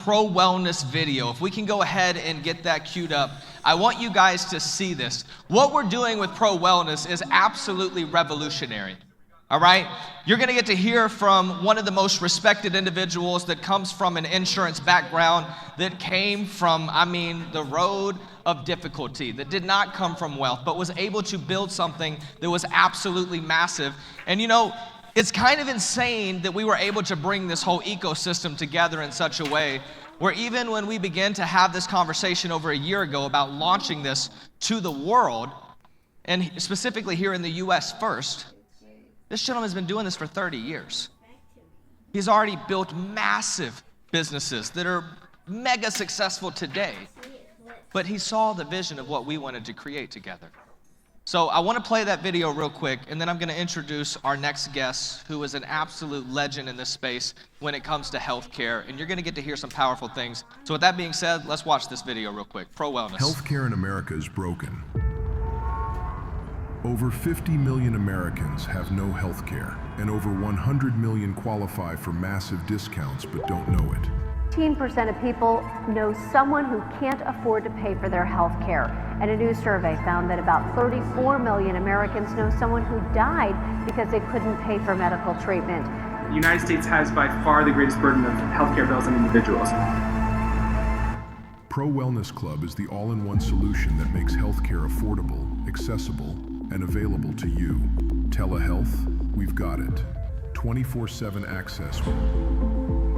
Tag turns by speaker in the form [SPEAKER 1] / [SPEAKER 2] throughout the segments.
[SPEAKER 1] ProWellness video. If we can go ahead and get that queued up, I want you guys to see this. What we're doing with ProWellness is absolutely revolutionary. All right? You're going to get to hear from one of the most respected individuals that comes from an insurance background, that came from, the road of difficulty, that did not come from wealth, but was able to build something that was absolutely massive. And it's kind of insane that we were able to bring this whole ecosystem together in such a way where even when we began to have this conversation over a year ago about launching this to the world, and specifically here in the US first, this gentleman's been doing this for 30 years. He's already built massive businesses that are mega successful today, but he saw the vision of what we wanted to create together. So I want to play that video real quick, and then I'm going to introduce our next guest, who is an absolute legend in this space when it comes to healthcare, and you're going to get to hear some powerful things. So with that being said, let's watch this video real quick. ProWellness.
[SPEAKER 2] Healthcare in America is broken. Over 50 million Americans have no health care, and over 100 million qualify for massive discounts but don't know it.
[SPEAKER 3] 15% of people know someone who can't afford to pay for their health care. And a new survey found that about 34 million Americans know someone who died because they couldn't pay for medical treatment.
[SPEAKER 4] The United States has by far the greatest burden of healthcare bills on individuals.
[SPEAKER 2] ProWellness Club is the all-in-one solution that makes healthcare affordable, accessible, and available to you. Telehealth, we've got it. 24/7 access.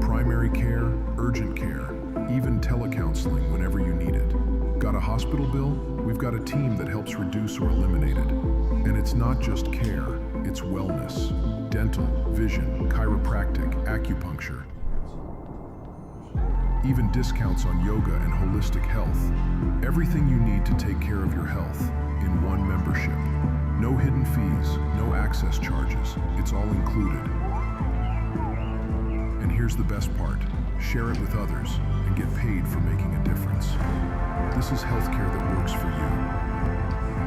[SPEAKER 2] Primary care, urgent care, even telecounseling whenever you need it. Got a hospital bill? We've got a team that helps reduce or eliminate it. And it's not just care, it's wellness. Dental, vision, chiropractic, acupuncture. Even discounts on yoga and holistic health. Everything you need to take care of your health in one membership. No hidden fees, no access charges. It's all included. And here's the best part. Share it with others and get paid for making a difference. This is healthcare that works for you.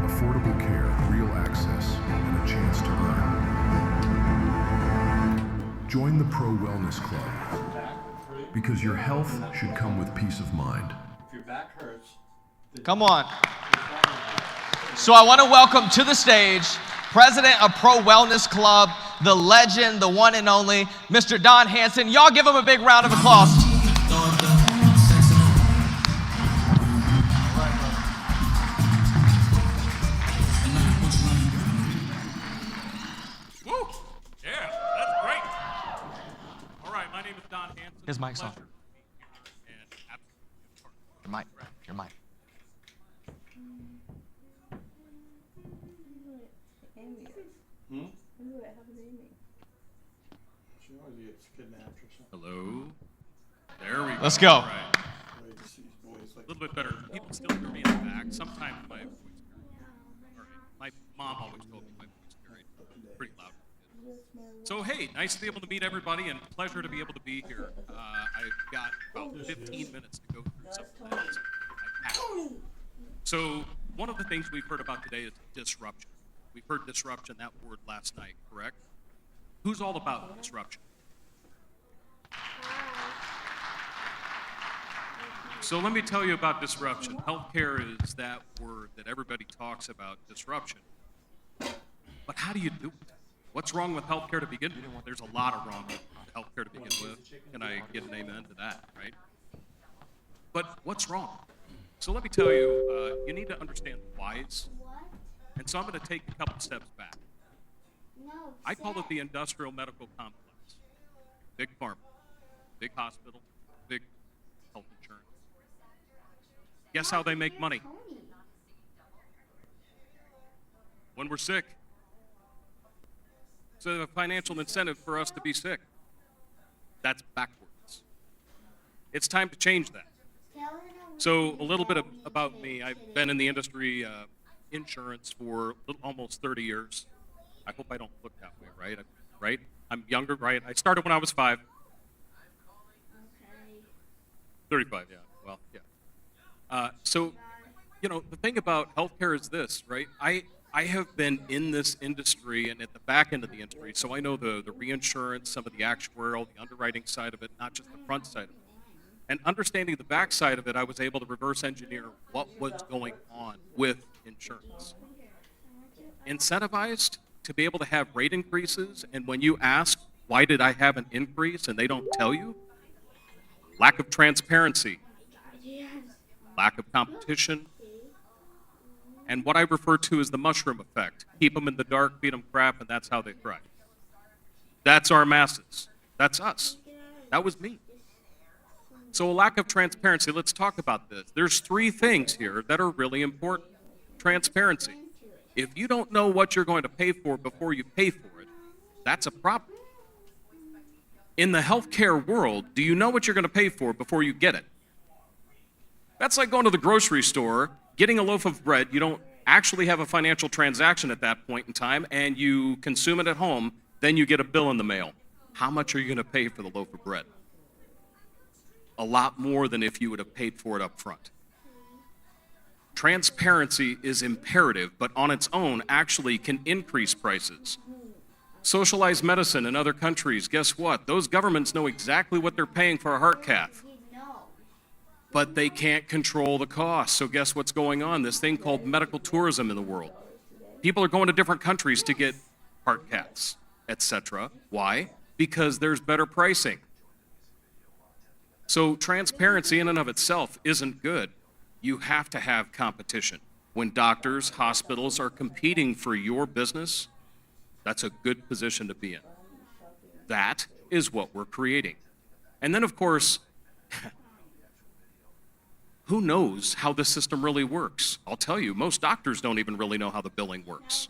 [SPEAKER 2] Affordable care, real access, and a chance to earn. Join the ProWellness Club, because your health should come with peace of mind.
[SPEAKER 5] If your back hurts,
[SPEAKER 1] come on. So I want to welcome to the stage President of ProWellness Club, the legend, the one and only, Mr. Don Hanson. Y'all give him a big round of applause.
[SPEAKER 5] woo! Yeah, that's great. All right, my name is Don Hanson.
[SPEAKER 1] His mic's on.
[SPEAKER 5] And absolutely
[SPEAKER 1] Your mic, your mic.
[SPEAKER 5] hello. There we go.
[SPEAKER 1] Let's go.
[SPEAKER 5] All right. A little bit better. People still hear me in the back. Sometimes my voice my mom always told me my voice is pretty loud. So hey, nice to be able to meet everybody, and pleasure to be able to be here. I've got about 15 minutes to go through some things. So one of the things we've heard about today is disruption. We've heard disruption, that word, last night, correct? Who's all about disruption? So let me tell you about disruption. Healthcare is that word that everybody talks about, disruption. But how do you do it? What's wrong with healthcare to begin with? There's a lot of wrong with healthcare to begin with. Can I get an amen to that, right? But what's wrong? So let me tell you, you need to understand the whys. And so I'm going to take a couple steps back. I call it the industrial medical complex. Big pharma, big hospital, big health insurance. Guess how they make money? When we're sick. So they have a financial incentive for us to be sick. That's backwards. It's time to change that. So a little bit about me. I've been in the industry, insurance, for almost 30 years. I hope I don't look that way, right? Right? I'm younger, right? I started when I was 5. 35, yeah. Well, yeah. So, the thing about healthcare is this, right? I have been in this industry and at the back end of the industry, so I know the reinsurance, some of the actuarial, the underwriting side of it, not just the front side of it. And understanding the backside of it, I was able to reverse engineer what was going on with insurance. Incentivized to be able to have rate increases, and when you ask, why did I have an increase, and they don't tell you, lack of transparency, lack of competition, and what I refer to as the mushroom effect. Keep them in the dark, feed them crap, and that's how they thrive. That's our masses. That's us. That was me. So a lack of transparency, let's talk about this. There's 3 things here that are really important. Transparency. If you don't know what you're going to pay for before you pay for it, that's a problem. In the healthcare world, do you know what you're going to pay for before you get it? That's like going to the grocery store, getting a loaf of bread. You don't actually have a financial transaction at that point in time, and you consume it at home, then you get a bill in the mail. How much are you going to pay for the loaf of bread? A lot more than if you would have paid for it up front. Transparency is imperative, but on its own actually can increase prices. Socialized medicine in other countries, guess what? Those governments know exactly what they're paying for a heart cath. But they can't control the cost. So guess what's going on? This thing called medical tourism in the world. People are going to different countries to get heart caths, etc. Why? Because there's better pricing. So transparency in and of itself isn't good. You have to have competition. When doctors, hospitals are competing for your business, that's a good position to be in. That is what we're creating. And then, of course, who knows how the system really works? I'll tell you, most doctors don't even really know how the billing works.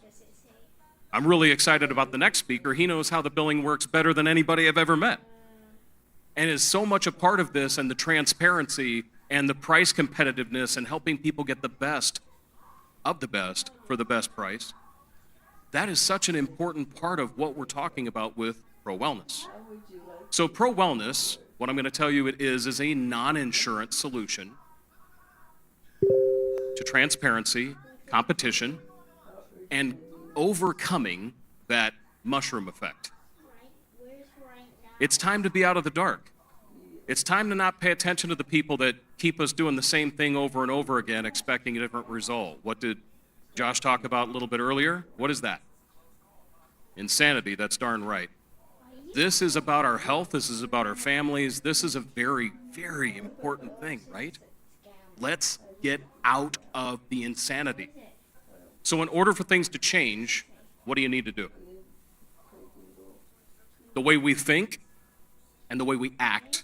[SPEAKER 5] I'm really excited about the next speaker. He knows how the billing works better than anybody I've ever met. And is so much a part of this, and the transparency and the price competitiveness and helping people get the best of the best for the best price. That is such an important part of what we're talking about with ProWellness. So ProWellness, what I'm going to tell you it is a non-insurance solution to transparency, competition, and overcoming that mushroom effect. It's time to be out of the dark. It's time to not pay attention to the people that keep us doing the same thing over and over again, expecting a different result. What did Josh talk about a little bit earlier? What is that? Insanity, that's darn right. This is about our health. This is about our families. This is a very, very important thing, right? Let's get out of the insanity. So in order for things to change, what do you need to do? The way we think and the way we act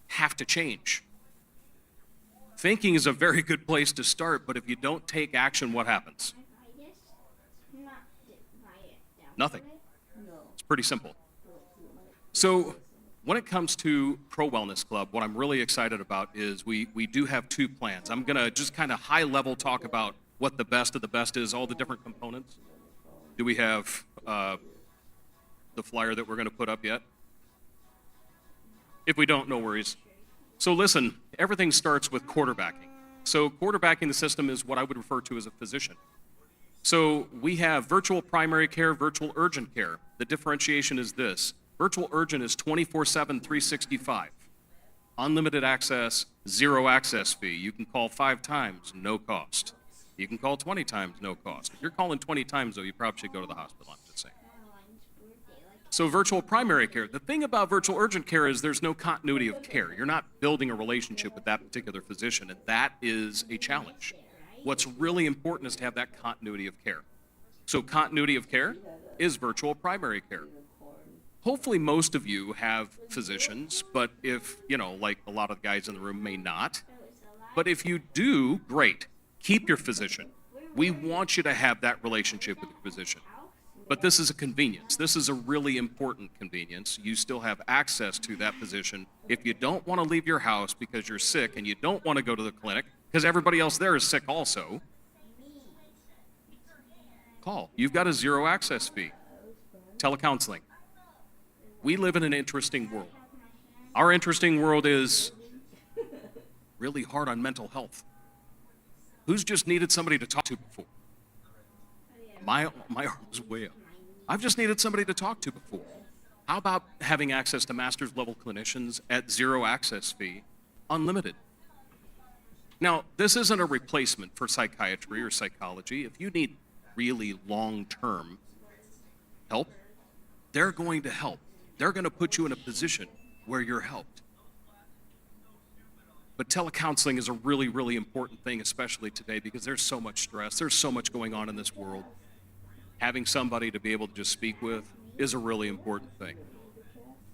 [SPEAKER 5] have to change. Thinking is a very good place to start, but if you don't take action, what happens? Nothing. It's pretty simple. So when it comes to ProWellness Club, what I'm really excited about is we do have 2 plans. I'm going to just kind of high level talk about what the best of the best is, all the different components. Do we have the flyer that we're going to put up yet? If we don't, no worries. So listen, everything starts with quarterbacking. So quarterbacking the system is what I would refer to as a physician. So we have virtual primary care, virtual urgent care. The differentiation is this. Virtual urgent is 24/7, 365. Unlimited access, 0 access fee. You can call 5 times, no cost. You can call 20 times, no cost. If you're calling 20 times, though, you probably should go to the hospital, I'm just saying. So virtual primary care. The thing about virtual urgent care is there's no continuity of care. You're not building a relationship with that particular physician, and that is a challenge. What's really important is to have that continuity of care. So continuity of care is virtual primary care. Hopefully most of you have physicians, but if, like a lot of the guys in the room may not. But if you do, great. Keep your physician. We want you to have that relationship with your physician. But this is a convenience. This is a really important convenience. You still have access to that physician. If you don't want to leave your house because you're sick and you don't want to go to the clinic because everybody else there is sick also, call. You've got a 0 access fee. Telecounseling. We live in an interesting world. Our interesting world is really hard on mental health. Who's just needed somebody to talk to before? My arm was way up. I've just needed somebody to talk to before. How about having access to master's level clinicians at 0 access fee unlimited. Now, this isn't a replacement for psychiatry or psychology. If you need really long-term help, they're going to help. They're going to put you in a position where you're helped. But telecounseling is a really, really important thing, especially today, because there's so much stress. There's so much going on in this world. Having somebody to be able to just speak with is a really important thing.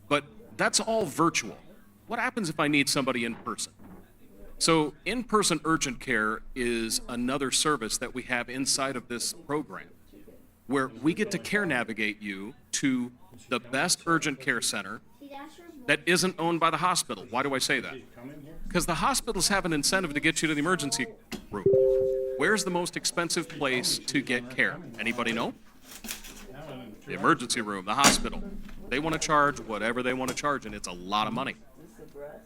[SPEAKER 5] But that's all virtual. What happens if I need somebody in person? So in-person urgent care is another service that we have inside of this program, where we get to care navigate you to the best urgent care center that isn't owned by the hospital. Why do I say that? Because the hospitals have an incentive to get you to the emergency room. Where's the most expensive place to get care? Anybody know? The emergency room, the hospital. They want to charge whatever they want to charge, and it's a lot of money.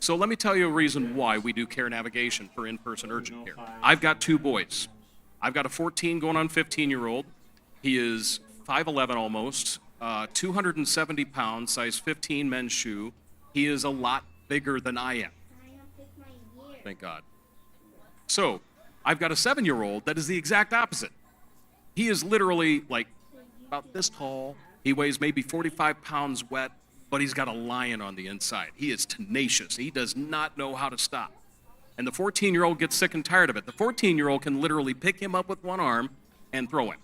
[SPEAKER 5] So let me tell you a reason why we do care navigation for in-person urgent care. I've got 2 boys. I've got a 14 going on 15-year-old. He is 5'11" almost, 270 pounds, size 15 men's shoe. He is a lot bigger than I am. Thank God. So I've got a 7-year-old that is the exact opposite. He is literally like about this tall. He weighs maybe 45 pounds wet, but he's got a lion on the inside. He is tenacious. He does not know how to stop. And the 14-year-old gets sick and tired of it. The 14-year-old can literally pick him up with one arm and throw him.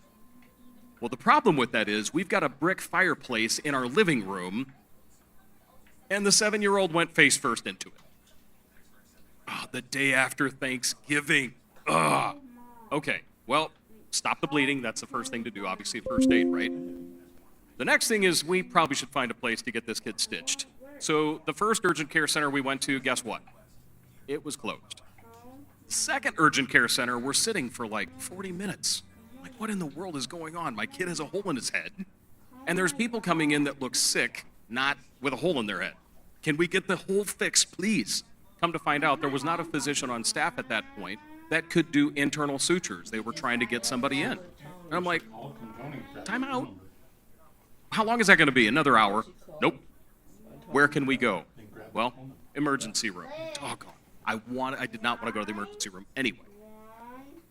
[SPEAKER 5] Well, the problem with that is we've got a brick fireplace in our living room, and the 7-year-old went face first into it. Oh, the day after Thanksgiving. Ugh. Okay, well, stop the bleeding. That's the first thing to do, obviously, first aid, right? The next thing is we probably should find a place to get this kid stitched. So the first urgent care center we went to, guess what? It was closed. Second urgent care center, we're sitting for like 40 minutes. Like, what in the world is going on? My kid has a hole in his head, and there's people coming in that look sick, not with a hole in their head. Can we get the hole fixed, please? Come to find out, there was not a physician on staff at that point that could do internal sutures. They were trying to get somebody in. And I'm like, time out. How long is that going to be? Another hour? Nope. Where can we go? Well, emergency room. Doggone. I did not want to go to the emergency room anyway.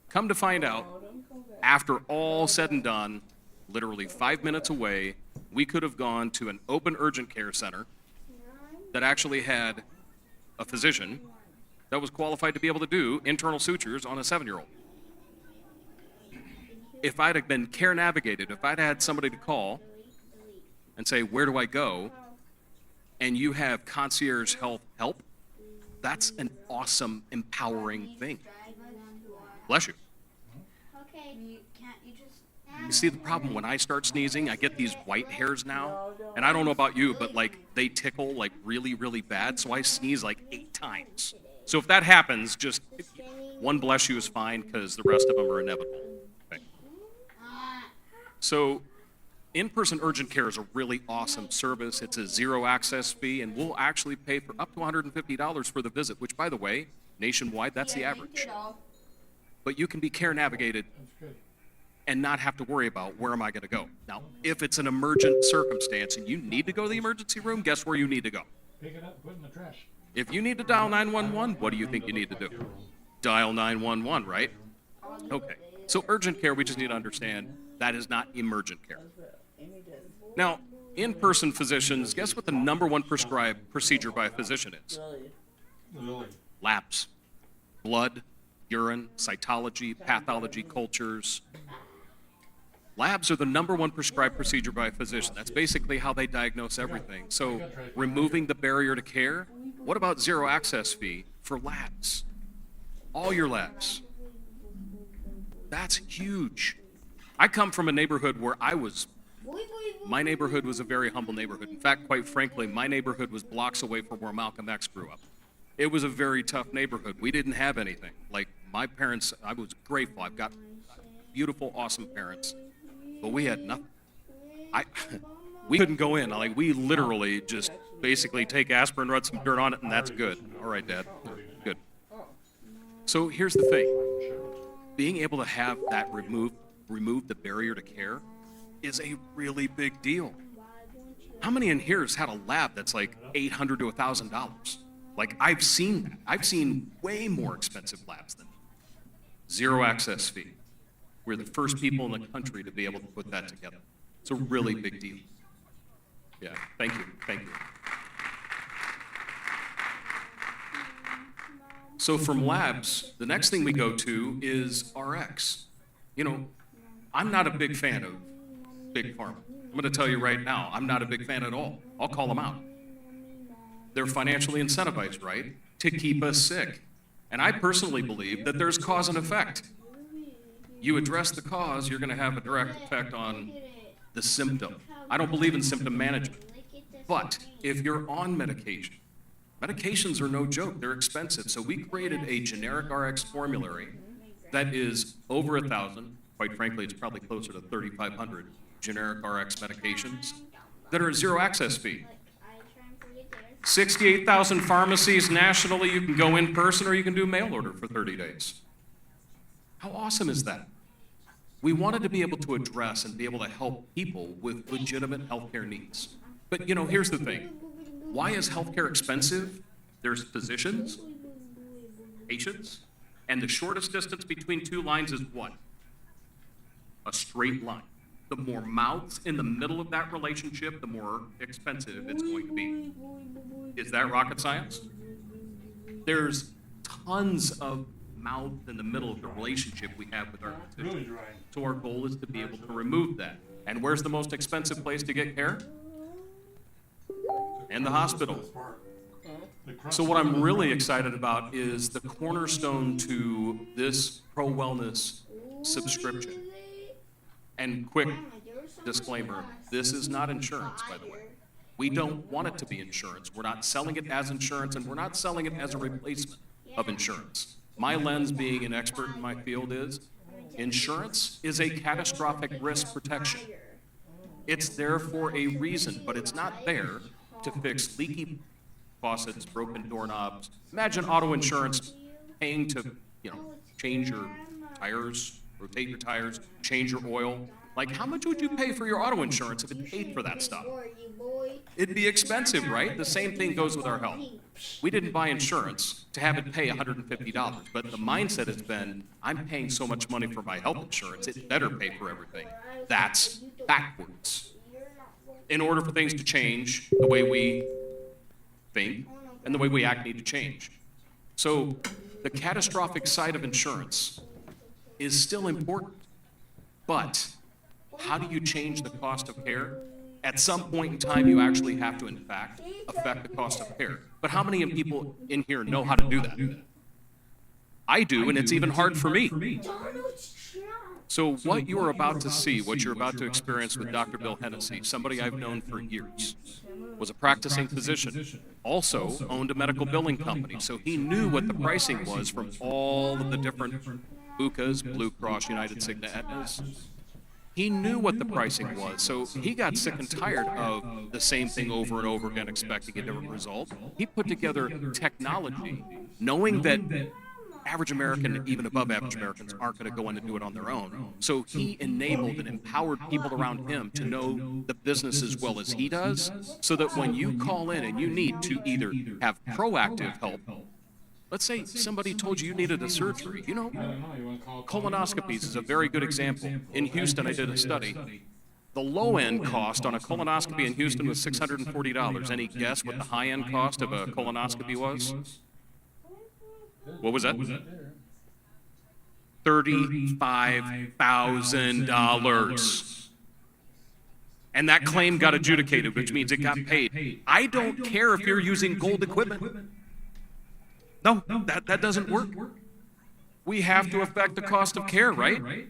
[SPEAKER 5] Come to find out, after all said and done, literally 5 minutes away, we could have gone to an open urgent care center that actually had a physician that was qualified to be able to do internal sutures on a 7-year-old. If I'd have been care navigated, if I'd had somebody to call and say, where do I go? And you have concierge health help, that's an awesome, empowering thing. Bless you. You see the problem when I start sneezing, I get these white hairs now, and I don't know about you, but like they tickle like really, really bad, so I sneeze like 8 times. So if that happens, just one bless you is fine because the rest of them are inevitable. Okay. So in-person urgent care is a really awesome service. It's a 0 access fee, and we'll actually pay for up to $150 for the visit, which, by the way, nationwide, that's the average. But you can be care navigated and not have to worry about where am I going to go. Now, if it's an emergent circumstance and you need to go to the emergency room, guess where you need to go?
[SPEAKER 6] Pick it up and put it in the trash.
[SPEAKER 5] If you need to dial 911, what do you think you need to do? Dial 911, right? Okay. So urgent care, we just need to understand that is not emergent care. Now, in-person physicians, guess what the #1 prescribed procedure by a physician is? Labs. Blood, urine, cytology, pathology, cultures. Labs are the #1 prescribed procedure by a physician. That's basically how they diagnose everything. So removing the barrier to care, what about 0 access fee for labs? All your labs. That's huge. I come from a neighborhood where my neighborhood was a very humble neighborhood. In fact, quite frankly, my neighborhood was blocks away from where Malcolm X grew up. It was a very tough neighborhood. We didn't have anything. Like my parents, I was grateful. I've got beautiful, awesome parents, but we had nothing. We couldn't go in. Like we literally just basically take aspirin, rub some dirt on it, and that's good. All right, Dad. Good. So here's the thing. Being able to have that remove the barrier to care is a really big deal. How many in here has had a lab that's like $800 to $1,000? Like, I've seen that. I've seen way more expensive labs than that. Zero access fee. We're the first people in the country to be able to put that together. It's a really big deal. Yeah, thank you, thank you. So from labs, the next thing we go to is RX. You know, I'm not a big fan of big pharma. I'm going to tell you right now, I'm not a big fan at all. I'll call them out. They're financially incentivized, right, to keep us sick. And I personally believe that there's cause and effect. You address the cause, you're going to have a direct effect on the symptom. I don't believe in symptom management. But if you're on medication, medications are no joke, they're expensive. So we created a generic RX formulary that is over 1,000. Quite frankly, it's probably closer to 3,500 generic RX medications that are at zero access fee. 68,000 pharmacies nationally, you can go in person or you can do mail order for 30 days. How awesome is that? We wanted to be able to address and be able to help people with legitimate healthcare needs. But you know, here's the thing. Why is healthcare expensive? There's physicians, patients, and the shortest distance between two lines is what? A straight line. The more mouths in the middle of that relationship, the more expensive it's going to be. Is that rocket science? There's tons of mouth in the middle of the relationship we have with our physicians. So our goal is to be able to remove that. And where's the most expensive place to get care? In the hospital. So what I'm really excited about is the cornerstone to this ProWellness subscription. And quick disclaimer, this is not insurance, by the way. We don't want it to be insurance. We're not selling it as insurance, and we're not selling it as a replacement of insurance. My lens, being an expert in my field, is insurance is a catastrophic risk protection. It's there for a reason, but it's not there to fix leaky faucets, broken doorknobs. Imagine auto insurance paying to, change your tires, rotate your tires, change your oil. Like, how much would you pay for your auto insurance if it paid for that stuff? It'd be expensive, right? The same thing goes with our health. We didn't buy insurance to have it pay $150, but the mindset has been, I'm paying so much money for my health insurance, it better pay for everything. That's backwards. In order for things to change, the way we think and the way we act need to change. So the catastrophic side of insurance is still important, but how do you change the cost of care? At some point in time, you actually have to, in fact, affect the cost of care. But how many people in here know how to do that? I do, and it's even hard for me. So what you're about to see, what you're about to experience with Dr. Bill Hennessy, somebody I've known for years, was a practicing physician, also owned a medical billing company, so he knew what the pricing was from all of the different BUCAs, Blue Cross, United, Cigna, Aetnas. He knew what the pricing was, so he got sick and tired of the same thing over and over again, expecting a different result. He put together technology, knowing that average American, even above average Americans, aren't going to go in and do it on their own. So he enabled and empowered people around him to know the business as well as he does, so that when you call in and you need to either have proactive help, let's say somebody told you needed a surgery. Colonoscopies is a very good example. In Houston, I did a study. The low-end cost on a colonoscopy in Houston was $640. Any guess what the high-end cost of a colonoscopy was? What was that? $35,000. And that claim got adjudicated, which means it got paid. I don't care if you're using gold equipment. No, that doesn't work. We have to affect the cost of care, right?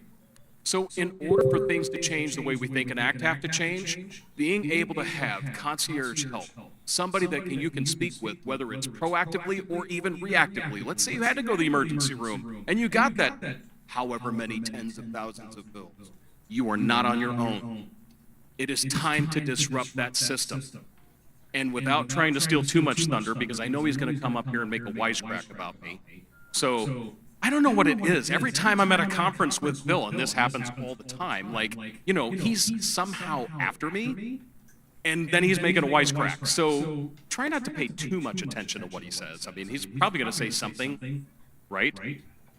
[SPEAKER 5] So in order for things to change, the way we think and act have to change. Being able to have concierge help, somebody that you can speak with, whether it's proactively or even reactively. Let's say you had to go to the emergency room and you got that however many tens of thousands of bills. You are not on your own. It is time to disrupt that system. And without trying to steal too much thunder, because I know he's going to come up here and make a wisecrack about me. So I don't know what it is. Every time I'm at a conference with Bill, and this happens all the time, he's somehow after me. And then he's making a wisecrack. So try not to pay too much attention to what he says. I mean, he's probably going to say something, right?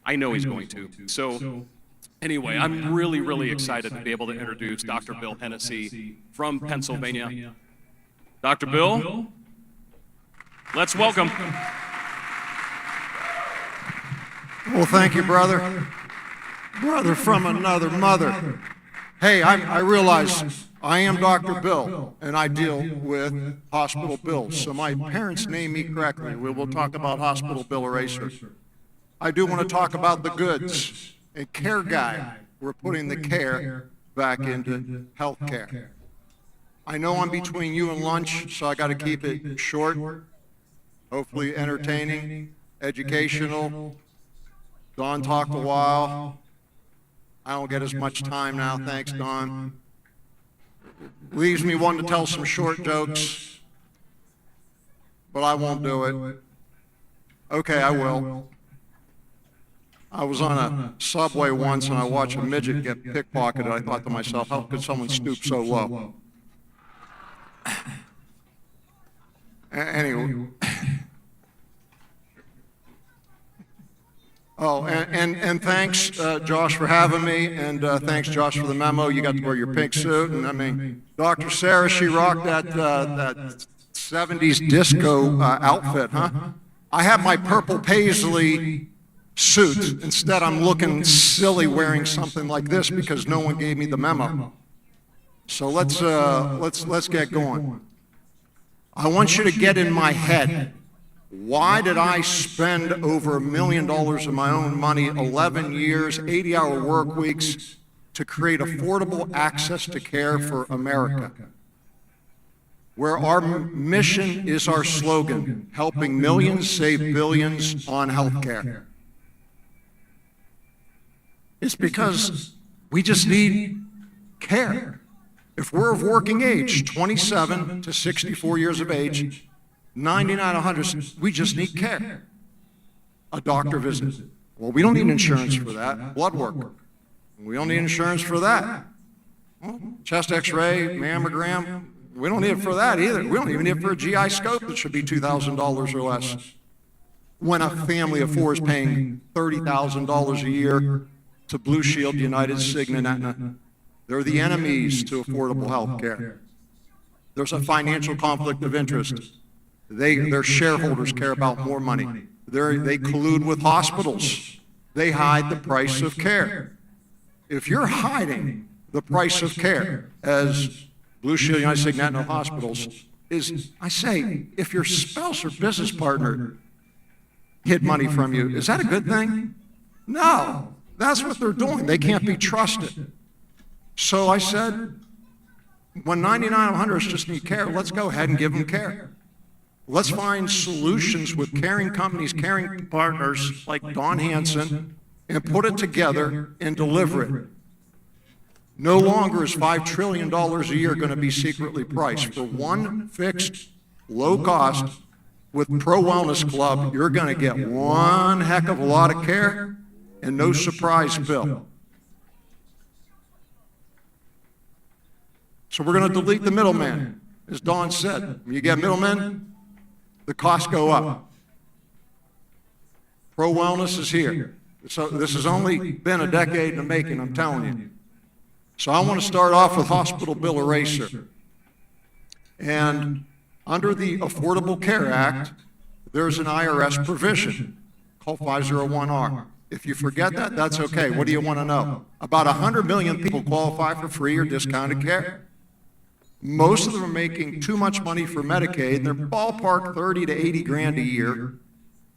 [SPEAKER 5] I know he's going to. So anyway, I'm really, really excited to be able to introduce Dr. Bill Hennessy from Pennsylvania. Dr. Bill, let's welcome.
[SPEAKER 6] Well, thank you, brother. Brother from another mother. Hey, I realize I am Dr. Bill, and I deal with hospital bills. So my parents named me correctly. We will talk about hospital bill eraser. I do want to talk about the goods. And care guy, we're putting the care back into health care. I know I'm between you and lunch, so I got to keep it short, hopefully entertaining, educational. Don talked a while. I don't get as much time now, thanks, Don. Leaves me wanting to tell some short jokes, but I won't do it. Okay, I will. I was on a subway once and I watched a midget get pickpocketed. I thought to myself, how could someone stoop so low? Anyway. Oh, and thanks, Josh, for having me, and thanks, Josh, for the memo. You got to wear your pink suit, and I mean, Dr. Sarah, she rocked that 70s disco outfit, huh? I have my purple paisley suit. Instead, I'm looking silly wearing something like this because no one gave me the memo. So let's get going. I want you to get in my head. Why did I spend over $1 million of my own money, 11 years, 80-hour work weeks, to create affordable access to care for America? Where our mission is our slogan, helping millions save billions on health care. It's because we just need care. If we're of working age, 27 to 64 years of age, 99, 100, we just need care. A doctor visit. Well, we don't need insurance for that. Blood work. We don't need insurance for that. Well, chest x-ray, mammogram, we don't need it for that either. We don't even need it for a GI scope that should be $2,000 or less. When a family of four is paying $30,000 a year to Blue Shield, United, Cigna, and Aetna, they're the enemies to affordable health care. There's a financial conflict of interest. Their shareholders care about more money. They collude with hospitals. They hide the price of care. If you're hiding the price of care, as Blue Shield, United Cigna, and hospitals, I say, if your spouse or business partner hid money from you, is that a good thing? No, that's what they're doing. They can't be trusted. So I said, when 99 100s just need care, let's go ahead and give them care. Let's find solutions with caring companies, caring partners like Don Hansen, and put it together and deliver it. No longer is $5 trillion a year going to be secretly priced. For one fixed, low cost, with ProWellness Club, you're going to get one heck of a lot of care and no surprise bill. So we're going to delete the middleman. As Don said, when you get middlemen, the costs go up. ProWellness is here. So this has only been a decade in the making, I'm telling you. So I want to start off with hospital bill eraser. And under the Affordable Care Act, there's an IRS provision called 501R. If you forget that, that's okay. What do you want to know? About 100 million people qualify for free or discounted care. Most of them are making too much money for Medicaid. They're ballpark 30 to 80 grand a year.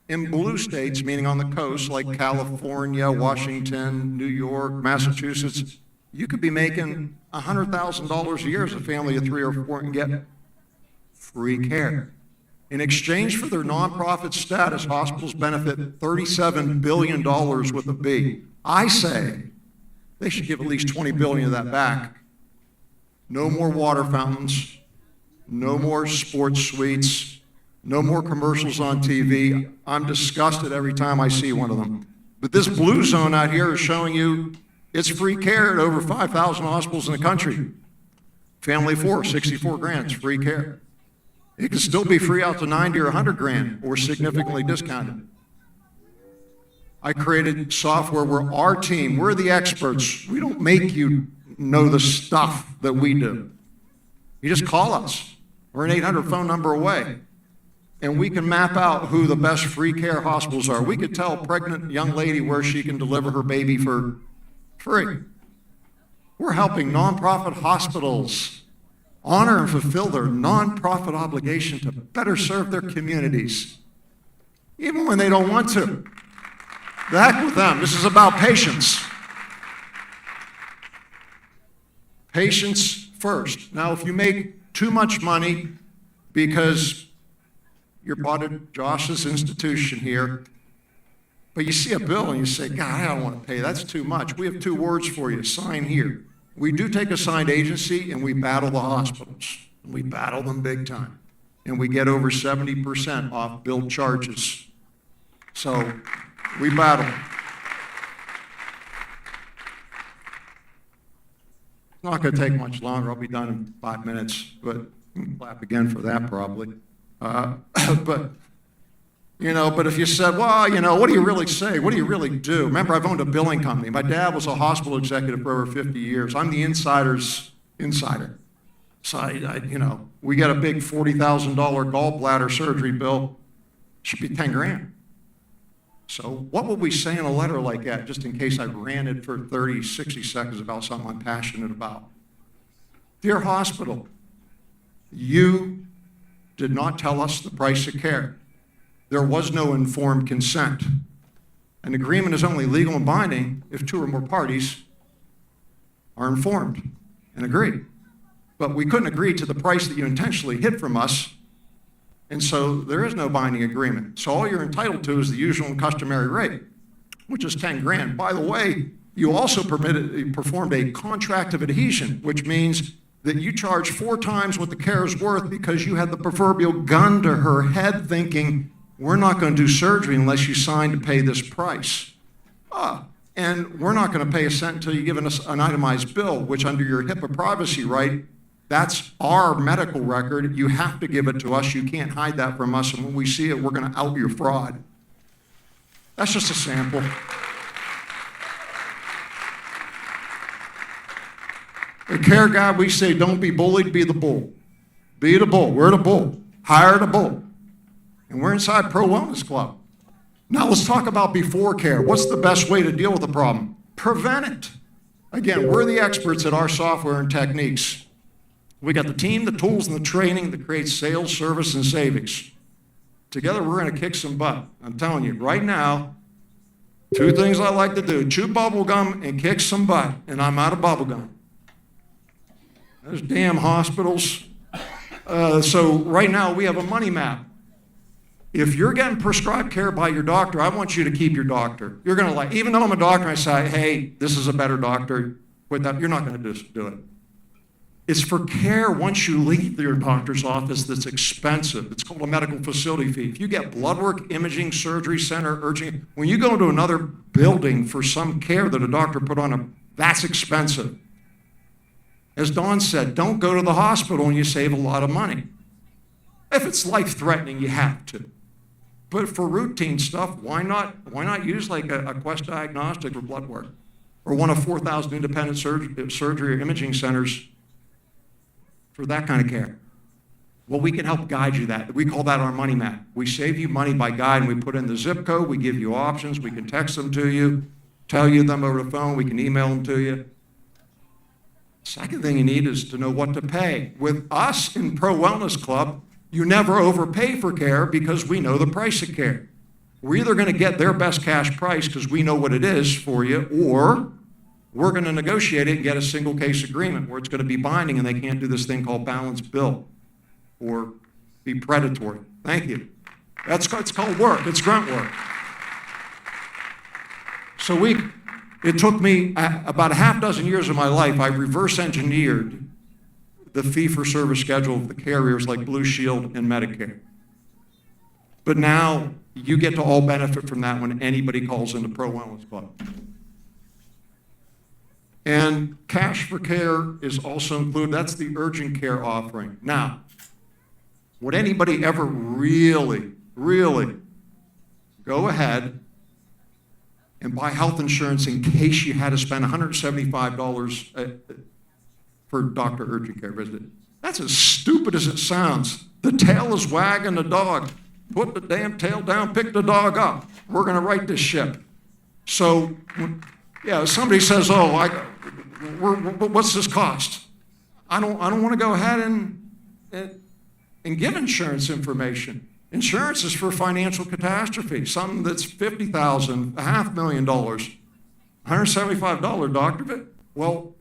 [SPEAKER 6] In blue states, meaning on the coast, like California, Washington, New York, Massachusetts, you could be making $100,000 a year as a family of 3 or 4 and get free care. In exchange for their nonprofit status, hospitals benefit $37 billion with a B. I say they should give at least $20 billion of that back. No more water fountains, no more sports suites, no more commercials on TV. I'm disgusted every time I see one of them. But this blue zone out here is showing you it's free care at over 5,000 hospitals in the country. Family of 4, 64 grand, it's free care. It can still be free out to 90 or 100 grand or significantly discounted. I created software where our team, we're the experts. We don't make you know the stuff that we do. You just call us. We're an 800 phone number away. And we can map out who the best free care hospitals are. We could tell a pregnant young lady where she can deliver her baby for free. We're helping nonprofit hospitals honor and fulfill their nonprofit obligation to better serve their communities, even when they don't want to. The heck with them. This is about patience. Patience first. Now, if you make too much money because you're part of Josh's institution here, but you see a bill and you say, God, I don't want to pay. That's too much. We have 2 words for you. Sign here. We do take assigned agency and we battle the hospitals. We battle them big time. And we get over 70% off billed charges. So we battle. It's not going to take much longer. I'll be done in 5 minutes, but clap again for that probably. But if you said, well, what do you really say? What do you really do? Remember, I've owned a billing company. My dad was a hospital executive for over 50 years. I'm the insider's insider. So, we got a big $40,000 gallbladder surgery bill. Should be 10 grand. So what would we say in a letter like that, just in case I ranted for 30, 60 seconds about something I'm passionate about? Dear hospital, you did not tell us the price of care. There was no informed consent. An agreement is only legal and binding if 2 or more parties are informed and agree. But we couldn't agree to the price that you intentionally hid from us, and so there is no binding agreement. So all you're entitled to is the usual and customary rate, which is 10 grand. By the way, you also performed a contract of adhesion, which means that you charge 4 times what the care is worth because you had the proverbial gun to her head thinking, we're not going to do surgery unless you sign to pay this price. And we're not going to pay a cent until you've given us an itemized bill, which under your HIPAA privacy right, that's our medical record. You have to give it to us. You can't hide that from us. And when we see it, we're going to out your fraud. That's just a sample. The care guide, we say, don't be bullied, be the bull. Be the bull. We're the bull. Hire the bull. And we're inside ProWellness Club. Now let's talk about before care. What's the best way to deal with the problem? Prevent it. Again, we're the experts at our software and techniques. We got the team, the tools, and the training that creates sales, service, and savings. Together, we're going to kick some butt. I'm telling you, right now, 2 things I like to do, chew bubble gum and kick some butt, and I'm out of bubble gum. Those damn hospitals. So right now, we have a money map. If you're getting prescribed care by your doctor, I want you to keep your doctor. You're going to even though I'm a doctor, I say, hey, this is a better doctor, quit that. You're not going to do it. It's for care once you leave your doctor's office that's expensive. It's called a medical facility fee. If you get blood work, imaging, surgery center, urgent, when you go to another building for some care that a doctor put on, that's expensive. As Dawn said, don't go to the hospital and you save a lot of money. If it's life-threatening, you have to. But for routine stuff, why not use like a Quest Diagnostic for blood work or one of 4,000 independent surgery or imaging centers for that kind of care? Well, we can help guide you that. We call that our money map. We save you money by guiding. We put in the zip code. We give you options. We can text them to you, tell you them over the phone. We can email them to you. Second thing you need is to know what to pay. With us in ProWellness Club, you never overpay for care because we know the price of care. We're either going to get their best cash price because we know what it is for you, or we're going to negotiate it and get a single case agreement where it's going to be binding and they can't do this thing called balance bill or be predatory. Thank you. It's called work. It's grunt work. So it took me about a half dozen years of my life. I reverse engineered the fee-for-service schedule of the carriers like Blue Shield and Medicare. But now you get to all benefit from that when anybody calls into ProWellness Club. And cash for care is also included. That's the urgent care offering. Now, would anybody ever really go ahead and buy health insurance in case you had to spend $175 for a doctor urgent care visit? That's as stupid as it sounds. The tail is wagging the dog. Put the damn tail down, pick the dog up. We're going to right this ship. So, yeah, somebody says, what's this cost? I don't want to go ahead and give insurance information. Insurance is for financial catastrophe, something that's $50,000, $500,000, $175 doctor. Well,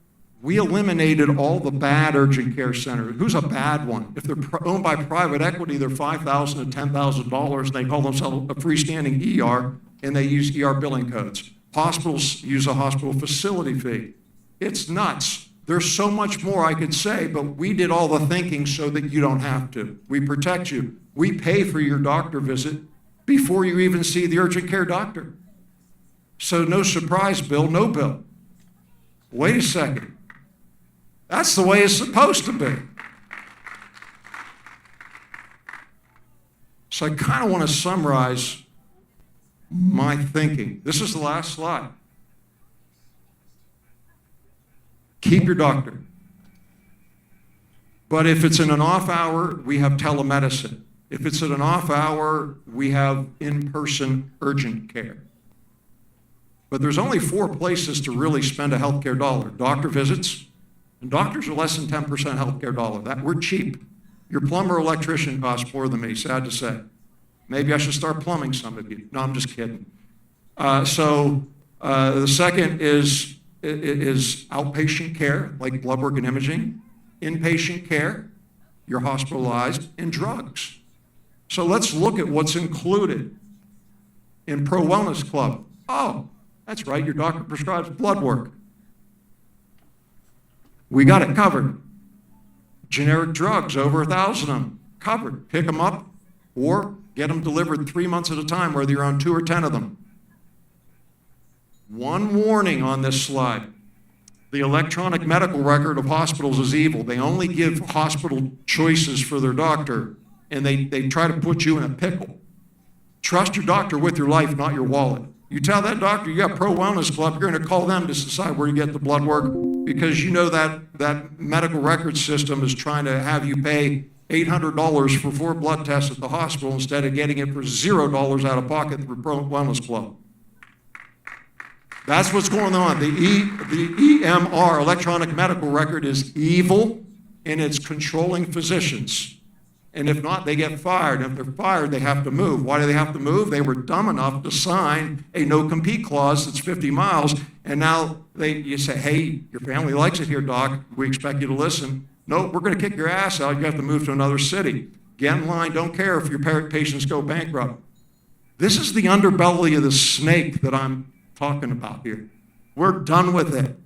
[SPEAKER 6] we eliminated all the bad urgent care centers. Who's a bad one? If they're owned by private equity, they're $5,000 to $10,000, and they call themselves a freestanding ER, and they use ER billing codes. Hospitals use a hospital facility fee. It's nuts. There's so much more I could say, but we did all the thinking so that you don't have to. We protect you. We pay for your doctor visit before you even see the urgent care doctor. So no surprise bill, no bill. Wait a second. That's the way it's supposed to be. So I kind of want to summarize my thinking. This is the last slide. Keep your doctor. But if it's in an off hour, we have telemedicine. If it's at an off hour, we have in-person urgent care. But there's only 4 places to really spend a healthcare dollar. Doctor visits, and doctors are less than 10% healthcare dollar. We're cheap. Your plumber or electrician costs more than me, sad to say. Maybe I should start plumbing some of you. No, I'm just kidding. The second is outpatient care, like blood work and imaging, inpatient care, you're hospitalized, and drugs. So let's look at what's included in ProWellness Club. Oh, that's right, your doctor prescribes blood work. We got it covered. Generic drugs, over 1,000 of them, covered. Pick them up or get them delivered 3 months at a time, whether you're on 2 or 10 of them. One warning on this slide. The electronic medical record of hospitals is evil. They only give hospital choices for their doctor, and they try to put you in a pickle. Trust your doctor with your life, not your wallet. You tell that doctor you got ProWellness Club, you're going to call them to decide where you get the blood work, because you know that medical record system is trying to have you pay $800 for 4 blood tests at the hospital instead of getting it for $0 out of pocket through ProWellness Club. That's what's going on. The EMR, electronic medical record, is evil, and it's controlling physicians. And if not, they get fired. And if they're fired, they have to move. Why do they have to move? They were dumb enough to sign a no-compete clause that's 50 miles, and now you say, hey, your family likes it here, doc. We expect you to listen. No, we're going to kick your ass out. You have to move to another city. Get in line. Don't care if your patients go bankrupt. This is the underbelly of the snake that I'm talking about here. We're done with it.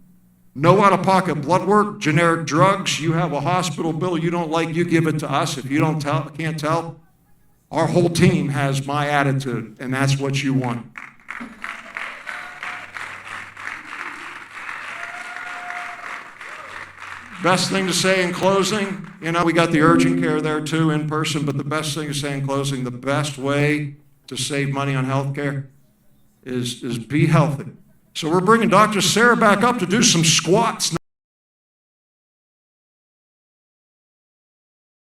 [SPEAKER 6] No out-of-pocket blood work, generic drugs. You have a hospital bill you don't like, you give it to us. If you can't tell, our whole team has my attitude, and that's what you want. Best thing to say in closing, we got the urgent care there too in person, but the best thing to say in closing, the best way to save money on health care is be healthy. So we're bringing Dr. Sarah back up to do some squats now.